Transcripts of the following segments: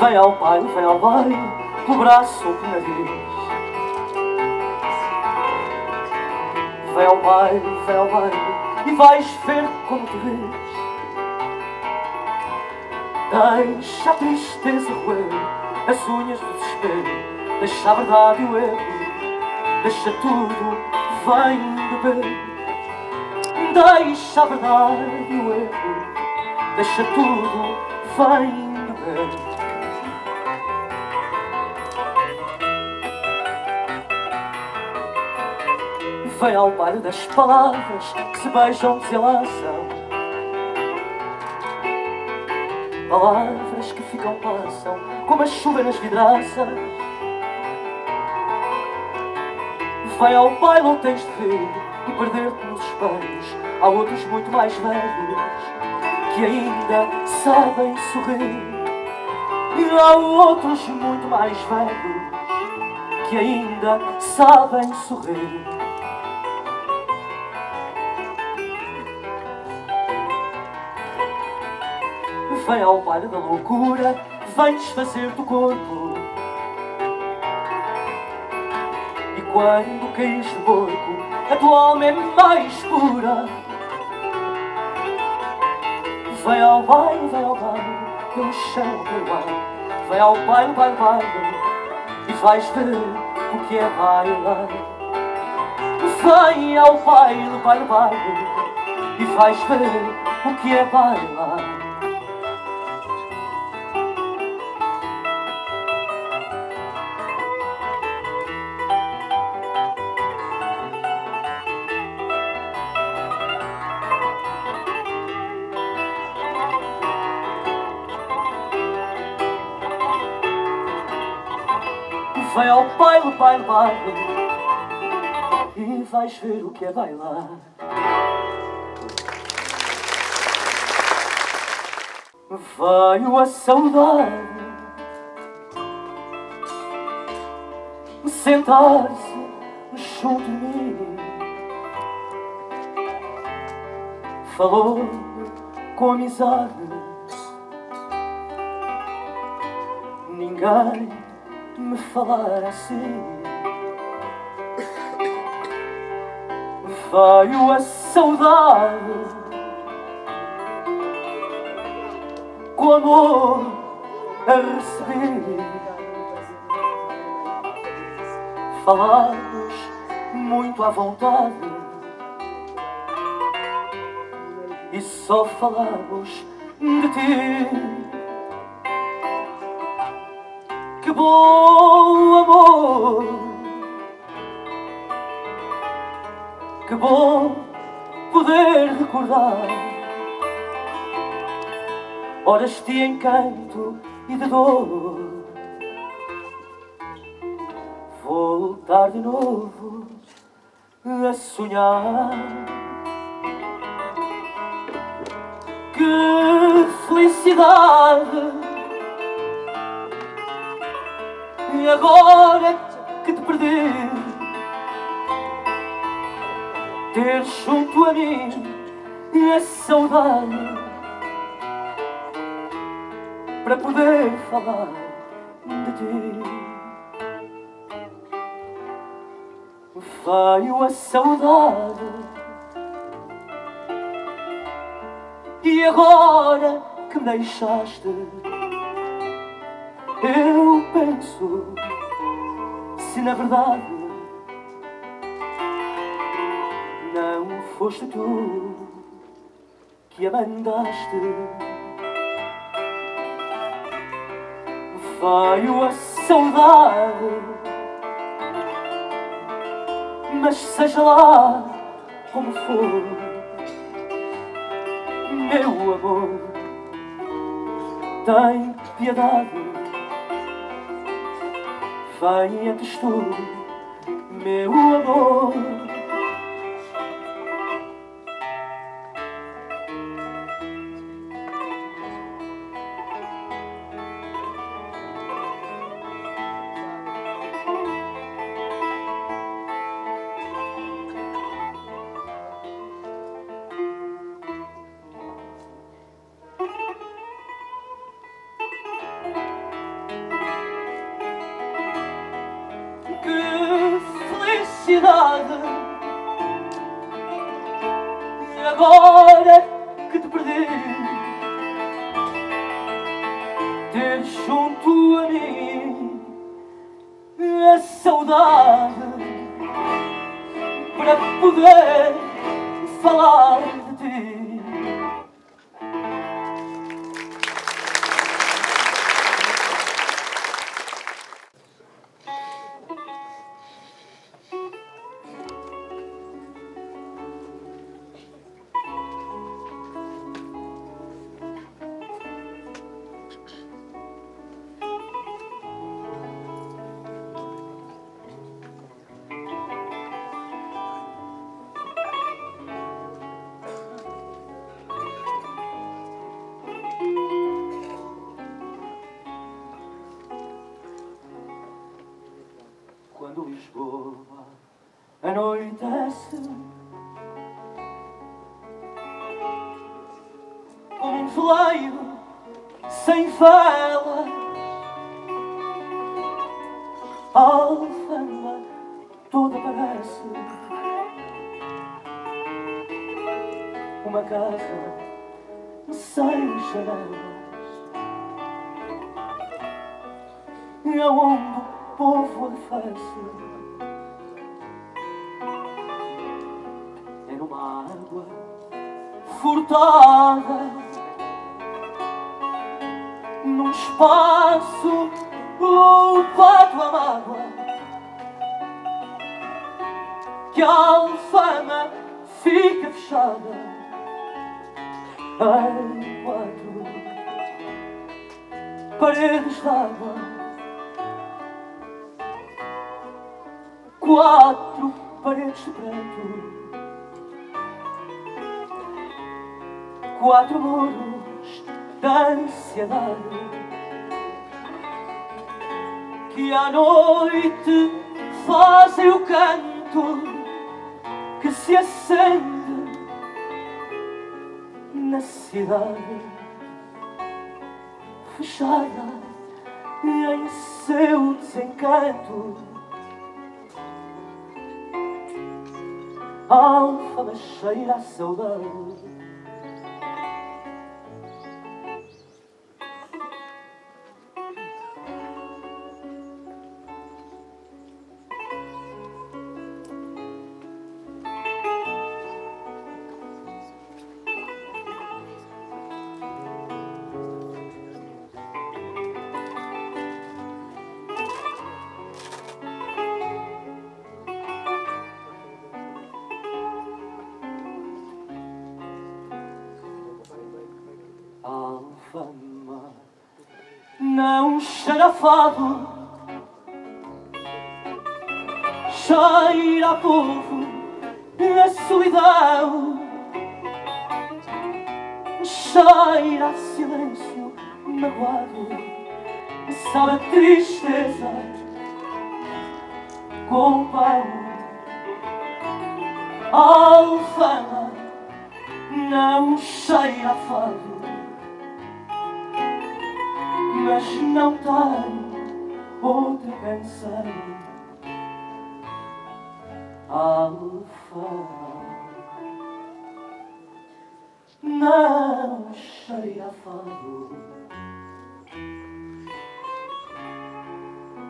vem ao baile, pelo braço ou pelo nariz. Vem ao baile, e vais ver como te vês. Deixa a tristeza roer as unhas do desespero. Deixa a verdade e o erro, deixa tudo, vem beber. Deixa a verdade e o erro, deixa tudo, vem beber. Vem ao baile das palavras que se beijam, desenlaçam. Palavras que ficam, passam, como a chuva nas vidraças. Vem ao baile onde tens de ver e perder-te nos espelhos. Há outros muito mais velhos que ainda sabem sorrir. E há outros muito mais velhos que ainda sabem sorrir. Vem ao baile da loucura, vem desfazer do corpo. E quando caís de borco, a tua alma é mais pura. Vem ao baile, pelo chão, pelo ar. Vem ao baile, e vais ver o que é bailar. Vem ao baile, e vais ver o que é bailar. Vem ao baile, e vais ver o que é bailar. Veio a saudade sentar-se junto de mim. Falou com amizade, ninguém me falar assim. Veio a saudade com amor a receber. Falámos muito à vontade e só falámos de ti. Que bom amor, que bom poder recordar horas de encanto e de dor. Voltar de novo a sonhar. Que felicidade! E agora que te perdi, ter junto a mim a saudade para poder falar de ti. Veio a saudade e agora que me deixaste, eu penso se na verdade não foste tu que a mandaste. Veio a saudade, mas seja lá como for, meu amor, tem piedade. Vem antes tu, meu amor. ansiedade. E agora que te perdi, ter junto a mim a saudade para poder falar de ti. Quando Lisboa anoitece, como um veleiro sem velas, a Alfama toda parece uma casa sem janelas, aonde o povo arrefece é numa água furtada, num espaço ocupado à mágoa, que a Alfama fica fechada em 4 paredes d'água, 4 paredes de preto, 4 muros de ansiedade, que à noite fazem o canto que se acende na cidade fechada em seu desencanto. A Alfama cheira a saudade. Alfama não cheira a fado, cheira a povo e a solidão, cheira a silêncio magoado, sabe a tristeza com pão. Alfama não cheira a fado, mas não tem outra canção. Alfama não cheira a fado,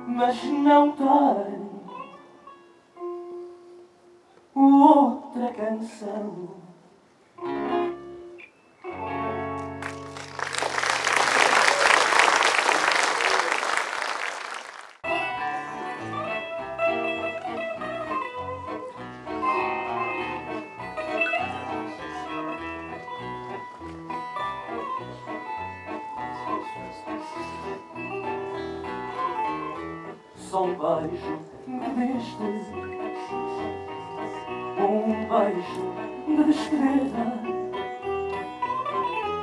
mas não tem outra canção. Só um beijo me deste, um beijo de despedida.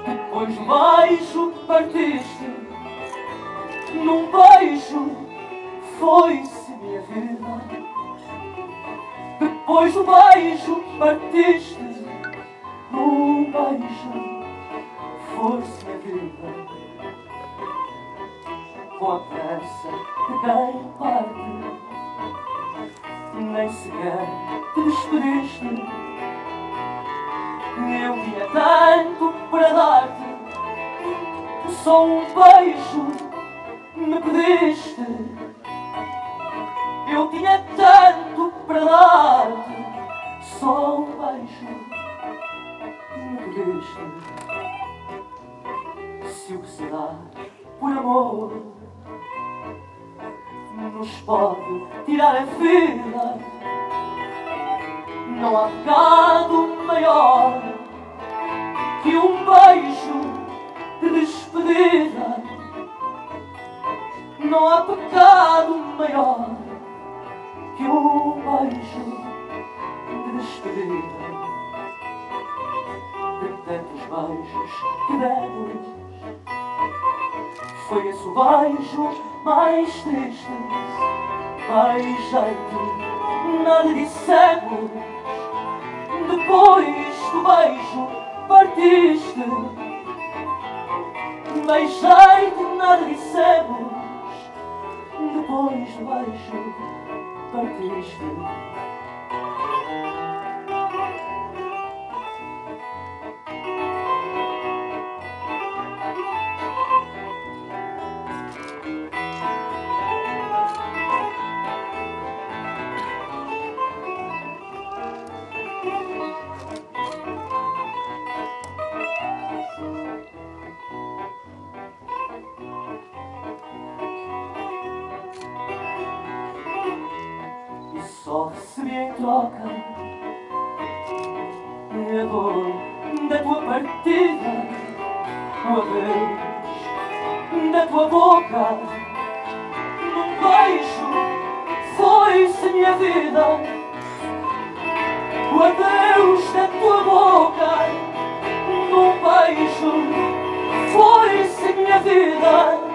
Depois do beijo partiste, num beijo foi-se minha vida. Depois do beijo partiste, num beijo foi-se minha vida. Com a pressa de quem parte nem sequer te despediste. Eu tinha tanto para dar-te, só um beijo me pediste. Eu tinha tanto para dar-te, só um beijo me pediste. Se o que se dá por amor nos pode tirar a vida, não há pecado maior que um beijo de despedida. Não há pecado maior que um beijo de despedida. De tantos beijos que demos, foi esse o beijo mais triste. Beijei-te, nada dissemos, depois do beijo partiste. Beijei-te, nada dissemos, depois do beijo partiste. Só recebi em troca a dor da tua partida, o adeus da tua boca. Num beijo foi-se minha vida, o adeus da tua boca. Num beijo foi-se minha vida.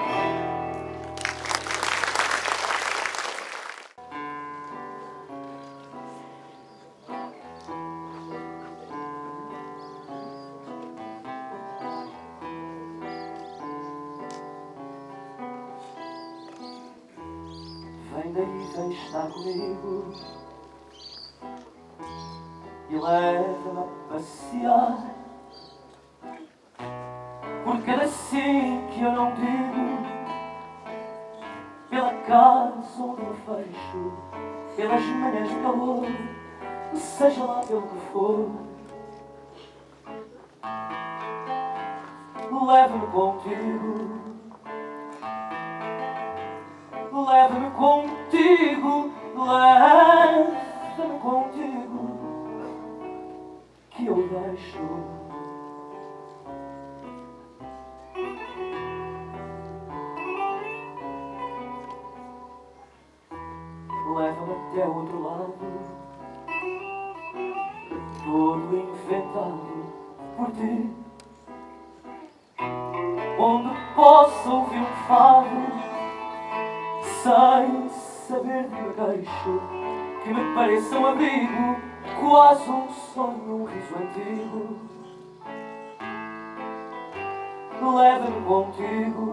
Vem daí, vem estar comigo e leva-me a passear por cada sim que eu não digo, pela casa onde eu fecho, pelas manhãs de calor, seja lá pelo que for. Leva-me contigo, leva-me contigo, leva-me contigo, que eu deixo. Leva-me até o outro lado, todo inventado por ti, onde possa ouvir um fado sem saber de meu queixo, que me pareça um abrigo, quase um sonho, um riso antigo. Leva-me contigo,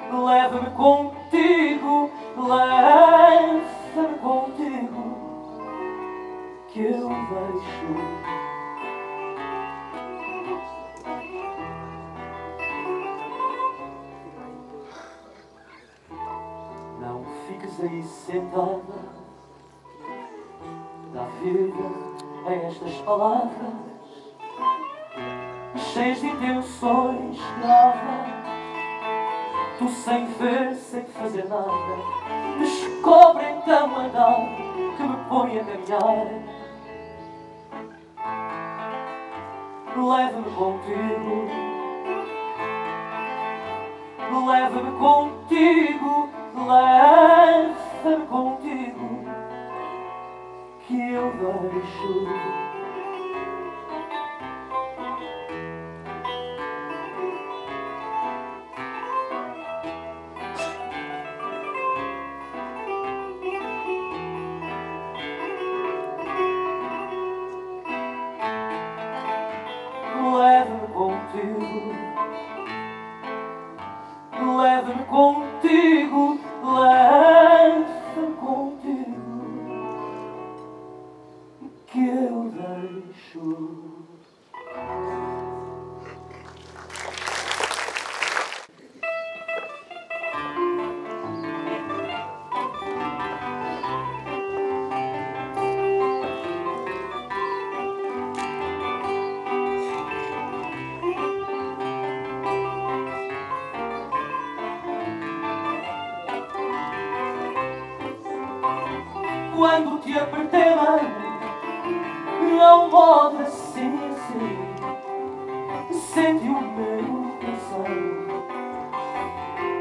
leva-me contigo, leva-me contigo, que eu deixo. Não fiques aí sentada, dá vida a estas palavras, cheias de intenções graves. Tu sem ver, sem fazer nada, descobre então a andar que me põe a caminhar. Leva-me contigo, leva-me contigo, leva-me contigo, que eu deixo. Leva-me contigo, leva-me contigo, leva-me contigo. quando te apertei a mão, não modo assim, assim, senti o meu coração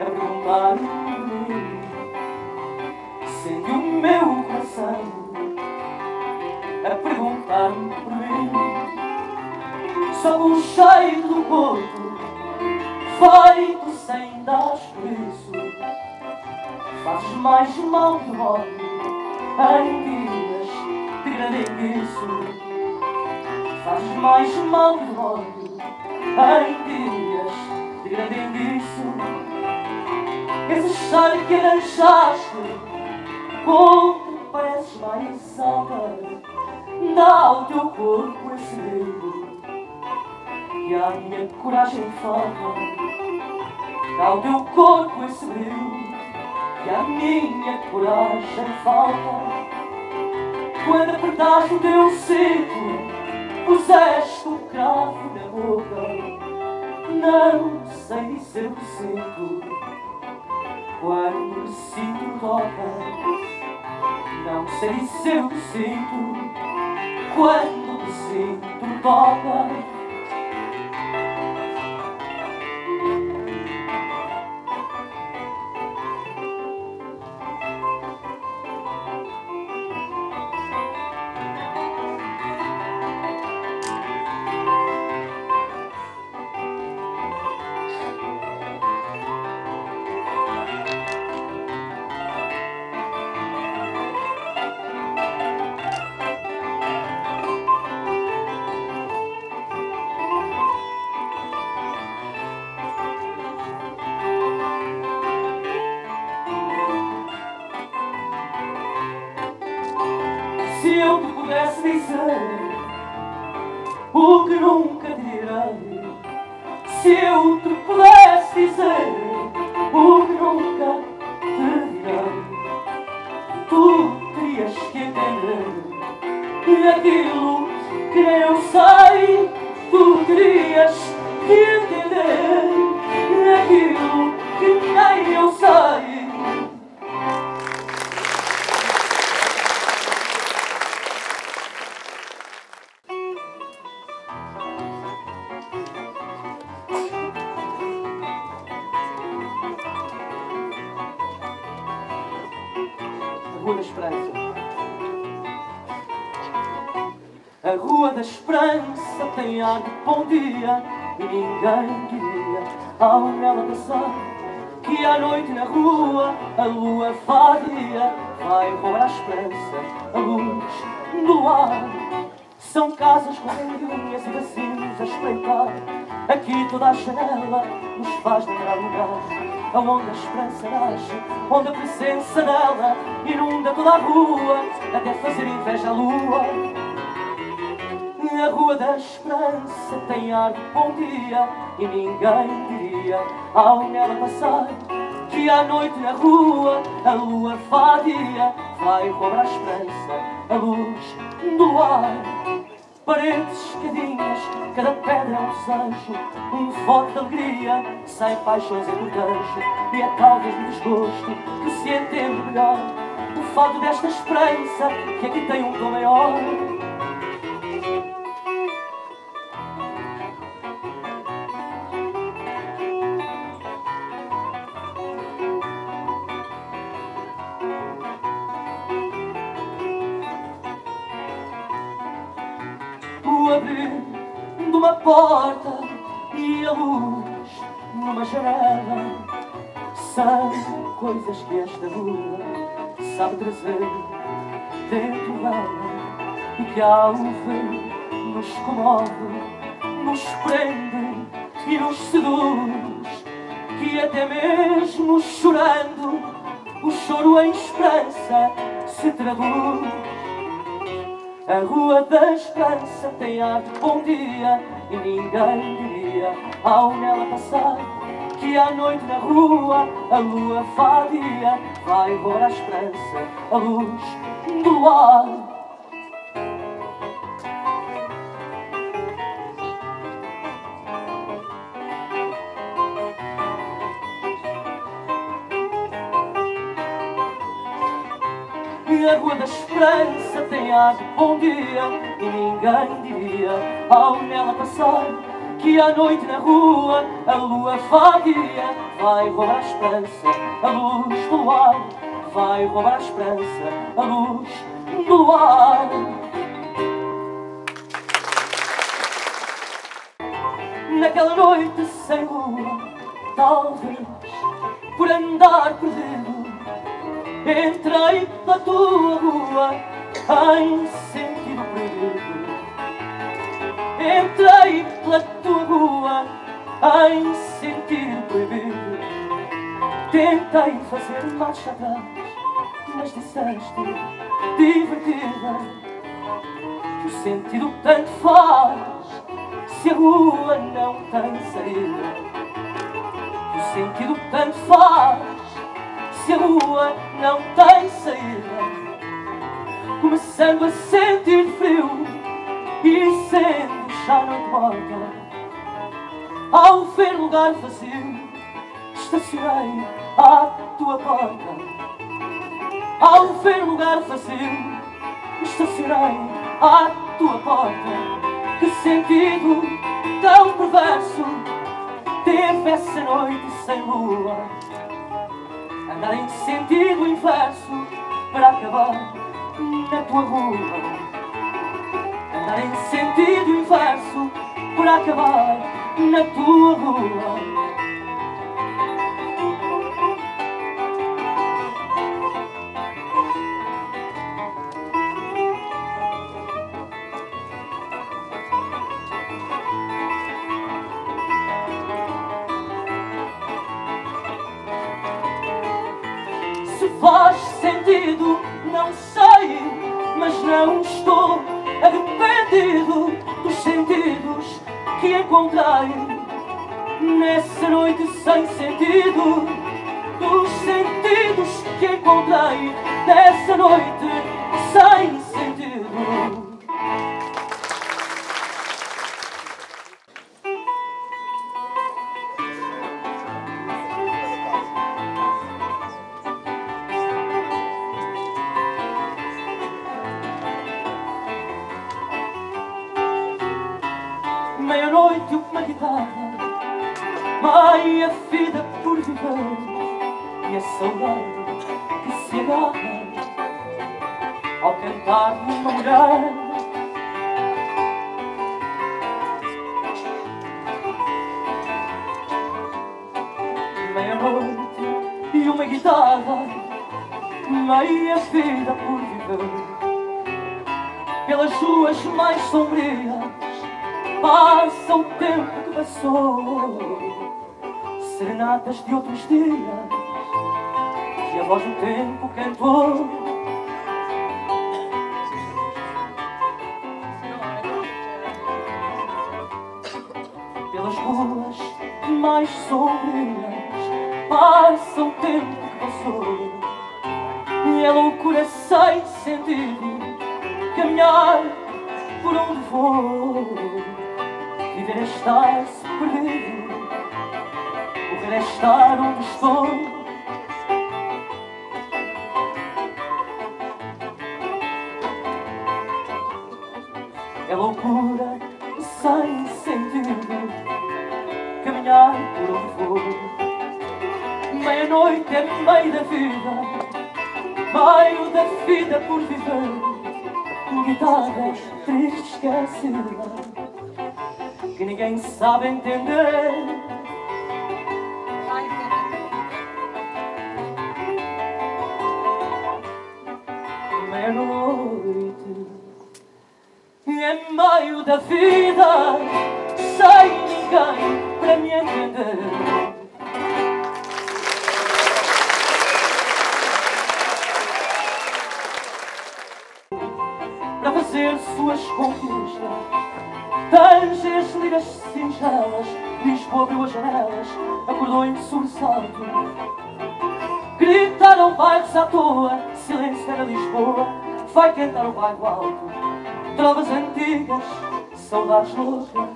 a perguntar-me por mim. Senti o meu coração a perguntar-me por mim. Só com o cheiro do corpo feito sem dar por isso, fazes mais mal que ódio em dias de grande enguiço. Fazes mais mal que ódio em dias de grande enguiço. Esse cheiro que arranjaste, como te pareces mais alta, dá ao teu corpo esse brilho que à minha coragem falta. Dá ao teu corpo esse brilho que à minha coragem falta. Quando apertaste o teu cinto, puseste o cravo na boca. Não sei dizer o que sinto quando me sinto toca. Não sei dizer o que sinto quando me sinto toca. Se eu te pudesse dizer o que nunca te direi, se eu te pudesse dizer o que nunca te direi, tu terias que entender aquilo que nem eu sei. Tu terias que entender aquilo que nem eu sei. Rua da Esperança. A Rua da Esperança tem ar de bom dia e ninguém diria ao nela passar que à noite na rua a lua vadia vai roubar a esperança, a luz do luar. São casas com vendinhas e vacilos a espreitar. Aqui toda a janela nos faz lembrar lugar aonde a esperança nasce, onde a presença dela inunda toda a rua até fazer inveja à lua. A Rua da Esperança tem ar de bom dia e ninguém diria ao nela passar que à noite na rua a lua vadia vai roubar a esperança, a luz do luar. Paredes, escadinhas, cada pedra é um desejo, um voto de alegria, sem paixões em cortejo. E é talvez no desgosto que se entende melhor o fado desta esperança que aqui tem um tom maior. O abrir de uma porta e a luz numa janela são coisas que esta rua sabe trazer dentro dela e que ao ver nos comove, nos prende e nos seduz, que até mesmo chorando o choro em esperança se traduz. A Rua da Esperança tem ar de bom dia e ninguém diria ao nela passar que à noite na rua a lua vadia vai embora a esperança, a luz do luar. A Rua da Esperança tem ar de bom dia, e ninguém diria ao nela passar que à noite na rua a lua vadia vai roubar a esperança, a luz do luar. Vai roubar a esperança, a luz do luar. Naquela noite sem lua, talvez por andar perdido, entrei pela tua rua em sentido proibido. Entrei pela tua rua em sentido proibido. Tentei fazer marcha atrás, mas disseste, divertida, que o sentido tanto faz se a rua não tem saída. Que o sentido tanto faz se a rua não tem saída. Começando a sentir frio e sendo já noite morta, ao ver lugar vazio, estacionei à tua porta. Ao ver lugar vazio, estacionei à tua porta. Que sentido tão perverso teve essa noite sem lua? Andar em sentido inverso para acabar na tua rua. Andar em sentido inverso para acabar na tua rua. Se faz sentido, não sei, mas não estou arrependido dos sentidos que encontrei nessa noite sem sentido. Dos sentidos que encontrei nessa noite sem sentido. Meia-noite uma guitarra, meia vida por viver, e a saudade que se agarra ao cantar de uma mulher. Meia-noite e uma guitarra, meia vida por viver, pelas ruas mais sombrias passa o tempo que passou, serenatas de outros dias que a voz do tempo cantou. Pelas ruas mais sombrias passa o tempo que passou, e é loucura sem sentido caminhar por onde vou. Viver é estar-se perdido, morrer é estar onde estou. É loucura sem sentido caminhar por onde vou. Meia-noite é meio da vida, meio da vida por viver. Guitarra triste esquecida que ninguém sabe entender. Meia-noite é meio da vida, sem ninguém para me entender. Para fazer suas conquistas, tanjas liras singelas, Lisboa abriu as janelas, acordou em sobressalto. Gritaram bairros à toa, silêncio era Lisboa, vai cantar o bairro alto. Trovas antigas, saudades loucas,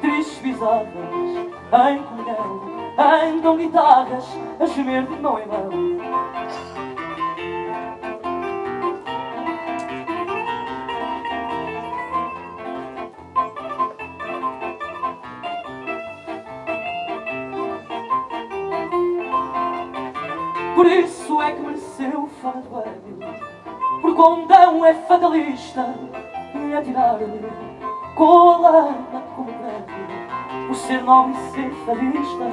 tristes pisadas em comunhão, andam guitarras a gemer de mão em mão. Por isso é que mereceu fama do velho, porque o condão é fatalista e atirar-lhe com a lama como velho. Por ser nobre e ser fadista,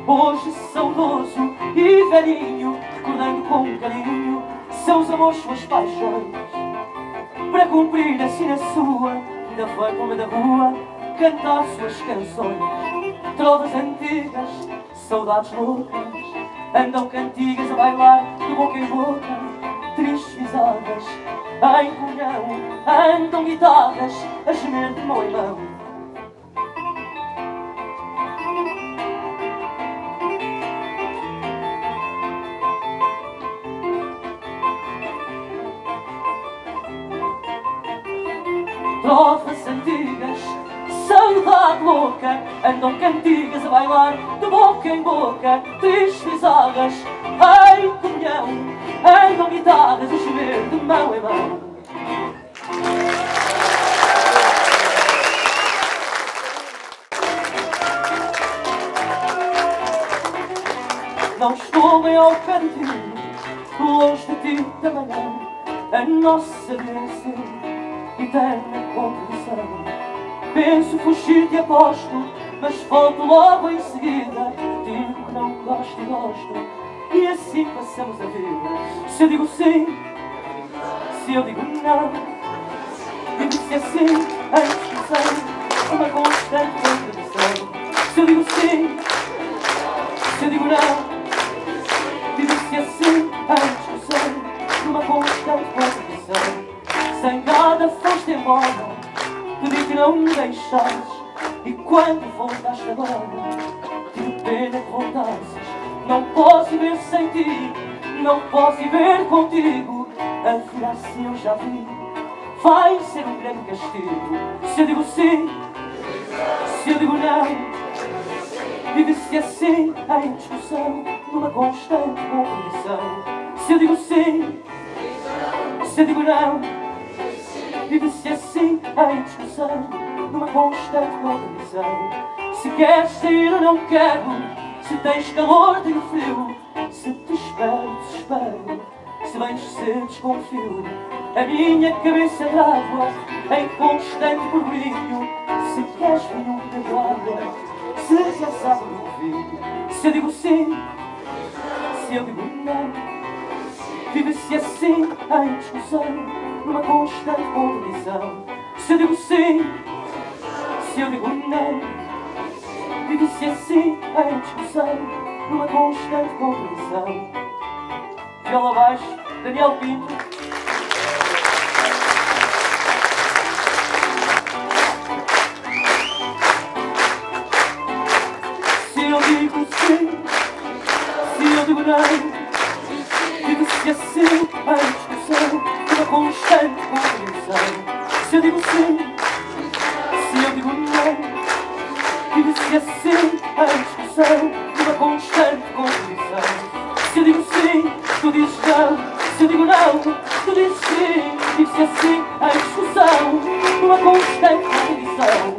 hoje saudoso e velhinho, recordando com carinho seus amores, suas paixões, para cumprir assim na sua vida foi como da rua, cantar suas canções, trovas antigas, saudades loucas. Andam cantigas a bailar de boca em boca, tristes pisadas em comunhão. Andam guitarras a gemer de mão em mão. Trovas antigas, saudade louca, andam cantigas a bailar de boca em boca, tristes bizarras em comunhão. Andam guitarras a gemer de mão em mão. Não estou bem ao pé de ti, longe de ti também não. A nossa vida é ser eterna contradição. Penso fugir-te e aposto, mas volto logo em seguida. Digo que não gosto e gosto, e assim passamos a vida. Se eu digo sim, se eu digo não, vive-se assim a discussão, uma constante contradição. Se eu digo sim, se eu digo não, vive-se assim a discussão, uma constante contradição. Zangada foste embora, pedi que não me deixasses, e quando voltaste agora, tive pena que voltasses. Não posso viver sem ti, não posso viver contigo, afinal se eu já vi, vai ser um grande castigo. Se eu digo sim, se eu digo não, vive-se assim em discussão, numa constante contradição. Se eu digo sim, se eu digo não, vive-se assim em discussão, numa constante contradição. Se queres sair ou não quero, se tens calor tenho frio, se te espero desespero, se vens cedo desconfio. A minha cabeça d'água em constante burburinho. Se queres vinho de água, se já sabes o vinho. Se eu digo sim, se eu digo não, vive-se assim em discussão, numa constante contradição. Se eu digo sim, se eu digo não, vive-se assim em discussão, numa constante contradição. Viola abaixo, Daniel Pinto. Se eu digo sim, se eu digo não, vive-se assim em discussão, numa constante contradição. Se eu digo sim, se eu digo não, vive-se assim em discussão, numa constante contradição. Se eu digo sim, tu dizes não. Se eu digo não, tu dizes sim. Vive-se assim em discussão, numa constante contradição.